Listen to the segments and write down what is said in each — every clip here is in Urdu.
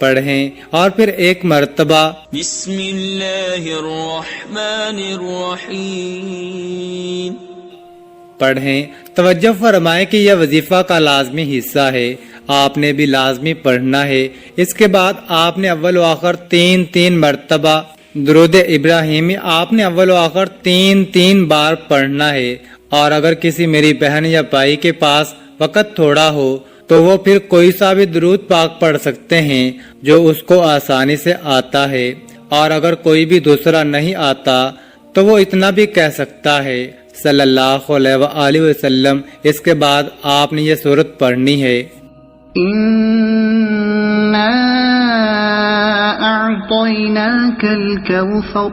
پڑھیں اور پھر ایک مرتبہ بسم اللہ الرحمن الرحیم پڑھیں۔ توجہ فرمائیں کہ یہ وظیفہ کا لازمی حصہ ہے، آپ نے بھی لازمی پڑھنا ہے۔ اس کے بعد آپ نے اول و آخر تین مرتبہ درود ابراہیمی آپ نے اول و آخر تین بار پڑھنا ہے۔ اور اگر کسی میری بہن یا بھائی کے پاس وقت تھوڑا ہو تو وہ پھر کوئی سا بھی درود پاک پڑھ سکتے ہیں جو اس کو آسانی سے آتا ہے، اور اگر کوئی بھی دوسرا نہیں آتا تو وہ اتنا بھی کہہ سکتا ہے صلی اللہ علیہ وآلہ وسلم۔ اس کے بعد آپ نے یہ سورت پڑھنی ہے، إِنَّا أَعْطَيْنَاكَ الْكَوْثَرَ۔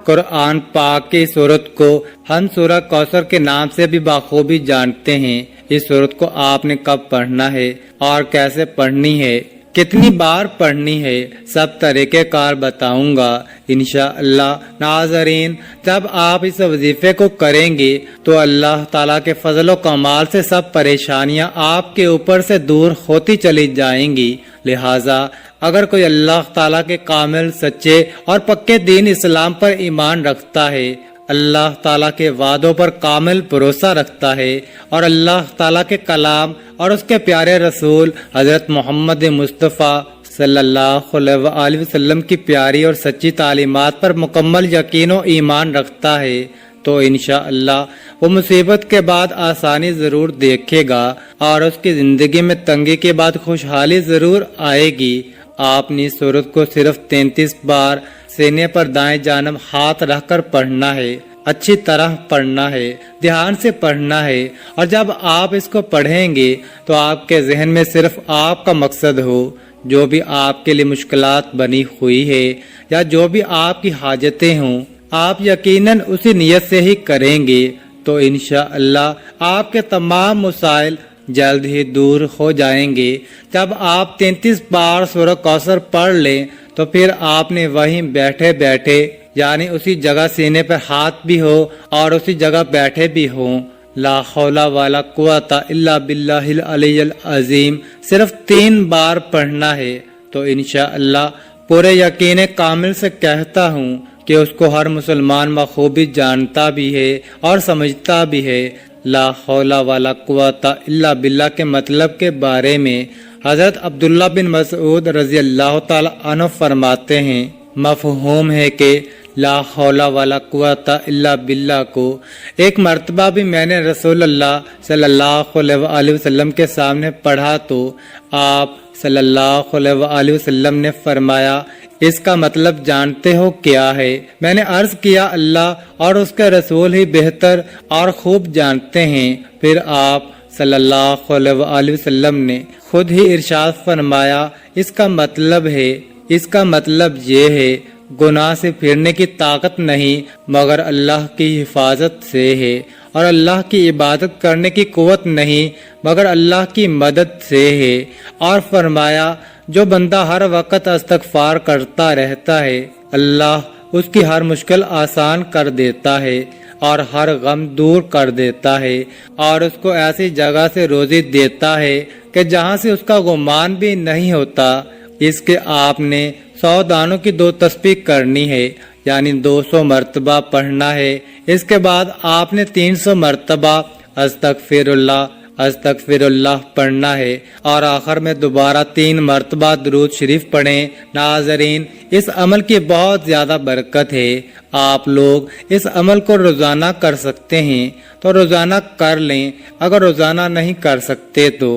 قرآن پاک کی سورت کو ہم سورہ کوثر کے نام سے بھی بخوبی جانتے ہیں۔ اس سورت کو آپ نے کب پڑھنا ہے اور کیسے پڑھنی ہے، کتنی بار پڑھنی ہے، سب طریقہ کار بتاؤں گا انشاءاللہ۔ ناظرین، جب آپ اس وظیفے کو کریں گے تو اللہ تعالیٰ کے فضل و کمال سے سب پریشانیاں آپ کے اوپر سے دور ہوتی چلی جائیں گی۔ لہٰذا اگر کوئی اللہ تعالیٰ کے کامل، سچے اور پکے دین اسلام پر ایمان رکھتا ہے، اللہ تعالیٰ کے وعدوں پر کامل بھروسہ رکھتا ہے، اور اللہ تعالیٰ کے کلام اور اس کے پیارے رسول حضرت محمد مصطفیٰ صلی اللہ علیہ وآلہ وسلم کی پیاری اور سچی تعلیمات پر مکمل یقین و ایمان رکھتا ہے، تو انشاءاللہ وہ مصیبت کے بعد آسانی ضرور دیکھے گا، اور اس کی زندگی میں تنگی کے بعد خوشحالی ضرور آئے گی۔ آپ نے اس سورت کو صرف 33 بار سینے پر دائیں جانب ہاتھ رکھ کر پڑھنا ہے، اچھی طرح پڑھنا ہے، دھیان سے پڑھنا ہے، اور جب آپ اس کو پڑھیں گے تو آپ کے ذہن میں صرف آپ کا مقصد ہو، جو بھی آپ کے لیے مشکلات بنی ہوئی ہے یا جو بھی آپ کی حاجتیں ہوں، آپ یقیناً اسی نیت سے ہی کریں گے تو انشاءاللہ آپ کے تمام مسائل جلد ہی دور ہو جائیں گے۔ جب آپ 33 بار سورہ کوثر پڑھ لیں تو پھر آپ نے وہیں بیٹھے بیٹھے، یعنی اسی جگہ سینے پر ہاتھ بھی ہو اور اسی جگہ بیٹھے بھی ہوں، لا حول ولا قوت الا باللہ العلی العظیم صرف 3 بار پڑھنا ہے، تو انشاءاللہ پورے یقین کامل سے کہتا ہوں کہ اس کو ہر مسلمان بخوبی جانتا بھی ہے اور سمجھتا بھی ہے۔ لا حول ولا قوت الا باللہ کے مطلب کے بارے میں حضرت عبداللہ بن مسعود رضی اللہ تعالی عنہ فرماتے ہیں، مفہوم ہے کہ لا حول ولا قوت الا باللہ کو ایک مرتبہ بھی میں نے رسول اللہ صلی اللہ علیہ وآلہ وسلم کے سامنے پڑھا تو آپ صلی اللہ علیہ وآلہ وسلم نے فرمایا، اس کا مطلب جانتے ہو کیا ہے؟ میں نے عرض کیا، اللہ اور اس کے رسول ہی بہتر اور خوب جانتے ہیں۔ پھر آپ صلی اللہ علیہ وآلہ وسلم نے خود ہی ارشاد فرمایا، اس کا مطلب یہ ہے، گناہ سے پھرنے کی طاقت نہیں مگر اللہ کی حفاظت سے ہے، اور اللہ کی عبادت کرنے کی قوت نہیں مگر اللہ کی مدد سے ہے، اور فرمایا جو بندہ ہر وقت استغفار کرتا رہتا ہے اللہ اس کی ہر مشکل آسان کر دیتا ہے اور ہر غم دور کر دیتا ہے، اور اس کو ایسی جگہ سے روزی دیتا ہے کہ جہاں سے اس کا گمان بھی نہیں ہوتا۔ اس کے آپ نے 100 دانوں کی 2 تسبیح کرنی ہے، یعنی 200 مرتبہ پڑھنا ہے۔ اس کے بعد آپ نے 300 مرتبہ استغفر اللہ پڑھنا ہے، اور آخر میں دوبارہ 3 مرتبہ درود شریف پڑھیں۔ ناظرین، اس عمل کی بہت زیادہ برکت ہے، آپ لوگ اس عمل کو روزانہ کر سکتے ہیں تو روزانہ کر لیں، اگر روزانہ نہیں کر سکتے تو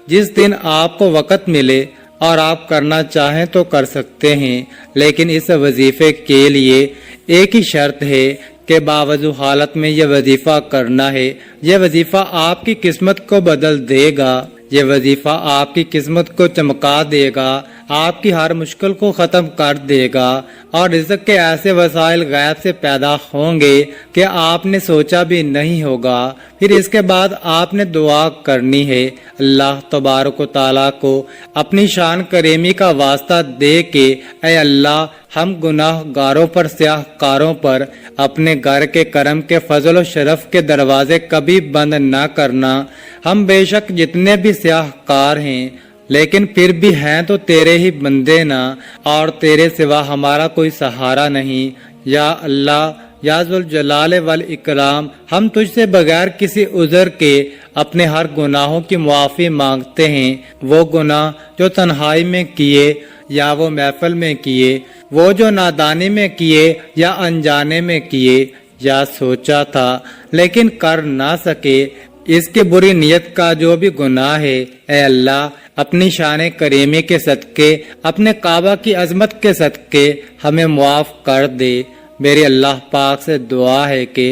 جس دن آپ کو وقت ملے اور آپ کرنا چاہیں تو کر سکتے ہیں، لیکن اس وظیفے کے لیے ایک ہی شرط ہے کہ باوضو حالت میں یہ وظیفہ کرنا ہے۔ یہ وظیفہ آپ کی قسمت کو بدل دے گا، یہ وظیفہ آپ کی قسمت کو چمکا دے گا، آپ کی ہر مشکل کو ختم کر دے گا، اور رزق کے ایسے وسائل غیب سے پیدا ہوں گے کہ آپ نے سوچا بھی نہیں ہوگا۔ پھر اس کے بعد آپ نے دعا کرنی ہے، اللہ تبارک و تعالیٰ کو اپنی شان کریمی کا واسطہ دے کے، اے اللہ ہم گناہ گاروں پر، سیاہ کاروں پر اپنے گھر کے کرم کے فضل و شرف کے دروازے کبھی بند نہ کرنا۔ ہم بے شک جتنے بھی سیاہ کار ہیں لیکن پھر بھی ہیں تو تیرے ہی بندے نا، اور تیرے سوا ہمارا کوئی سہارا نہیں۔ یا اللہ، یا ذوالجلال والاکرام، ہم تجھ سے بغیر کسی عذر کے اپنے ہر گناہوں کی معافی مانگتے ہیں، وہ گناہ جو تنہائی میں کیے یا وہ محفل میں کیے، وہ جو نادانی میں کیے یا انجانے میں کیے، یا سوچا تھا لیکن کر نہ سکے، اس کی بری نیت کا جو بھی گناہ ہے، اے اللہ اپنی شان کریمی کے صدقے، اپنے کعبہ کی عظمت کے صدقے ہمیں معاف کر دے۔ میری اللہ پاک سے دعا ہے کہ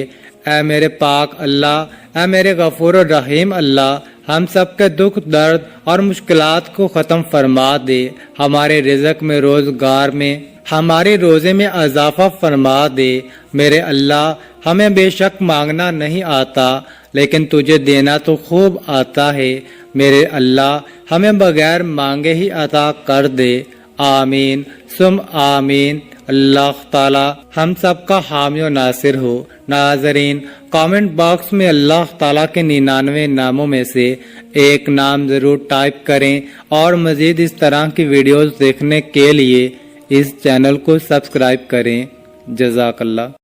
اے میرے پاک اللہ، اے میرے غفور الرحیم اللہ، ہم سب کے دکھ درد اور مشکلات کو ختم فرما دے، ہمارے رزق میں، روزگار میں، ہمارے روزے میں اضافہ فرما دے۔ میرے اللہ، ہمیں بے شک مانگنا نہیں آتا، لیکن تجھے دینا تو خوب آتا ہے۔ میرے اللہ، ہمیں بغیر مانگے ہی عطا کر دے۔ آمین ثم آمین۔ اللہ تعالی ہم سب کا حامی و ناصر ہو۔ ناظرین، کامنٹ باکس میں اللہ تعالیٰ کے 99 ناموں میں سے ایک نام ضرور ٹائپ کریں، اور مزید اس طرح کی ویڈیوز دیکھنے کے لیے اس چینل کو سبسکرائب کریں۔ جزاک اللہ۔